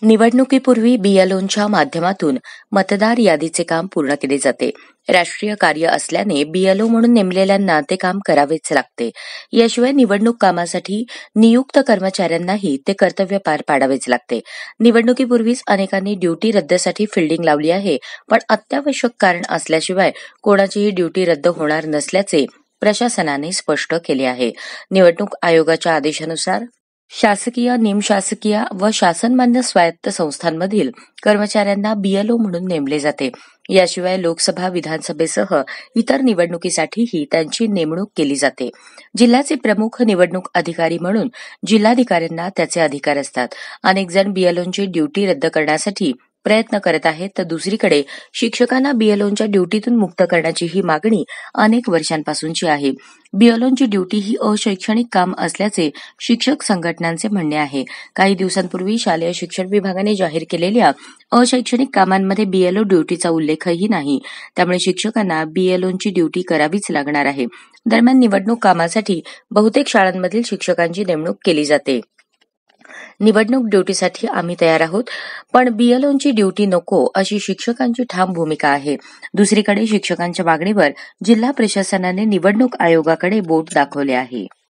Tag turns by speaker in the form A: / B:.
A: निवडणुकीपूर्वी बीएलओंच्या माध्यमातून मतदार यादीचे काम पूर्ण केले जाते. राष्ट्रीय कार्य असल्याने बीएलओ म्हणून नेमलेल्यांना ते काम करावेच लागते. याशिवाय निवडणूक कामासाठी नियुक्त कर्मचाऱ्यांनाही ते कर्तव्य पार पाडावेच लागते. निवडणुकीपूर्वीच अनेकांनी ड्युटी रद्दसाठी फिल्डिंग लावली आहे, पण अत्यावश्यक कारण असल्याशिवाय कोणाचीही ड्युटी रद्द होणार नसल्याचे प्रशासनाने स्पष्ट केले आहे. निवडणूक आयोगाच्या आदेशानुसार शासकीय, निमशासकीय व शासनमान्य स्वायत्त संस्थांमधील कर्मचाऱ्यांना बीएलओ म्हणून नेमले जाते. याशिवाय लोकसभा, विधानसभेसह इतर निवडणुकीसाठीही त्यांची नेमणूक केली जाते. जिल्ह्याचे प्रमुख निवडणूक अधिकारी म्हणून जिल्हाधिकाऱ्यांना त्याचे अधिकार असतात. अनेक जण बीएलओंची ड्युटी रद्द करण्यासाठी प्रयत्न करत आहेत, तर दुसरीकडे शिक्षकांना बीएलओंच्या ड्युटीतून मुक्त करण्याची ही मागणी अनेक वर्षांपासूनची आहे. बीएलओंची ड्युटी ही अशैक्षणिक काम असल्याचे शिक्षक संघटनांचे म्हणणे आहे. काही दिवसांपूर्वी शालेय शिक्षण विभागाने जाहीर केलेल्या अशैक्षणिक कामांमध्ये बीएलओ ड्युटीचा उल्लेखही नाही. त्यामुळे शिक्षकांना बीएलओंची ड्युटी करावीच लागणार आहे. दरम्यान निवडणूक कामासाठी बहुतेक शाळांमधील शिक्षकांची नेमणूक केली जाते. निवडणूक ड्युटीसाठी आम्ही तयार आहोत, पण बीएलओंची ड्युटी नको अशी शिक्षकांची ठाम भूमिका आहे. दुसरीकडे शिक्षकांच्या मागणीवर जिल्हा प्रशासनाने निवडणूक आयोगाकडे बोट दाखवले आहे.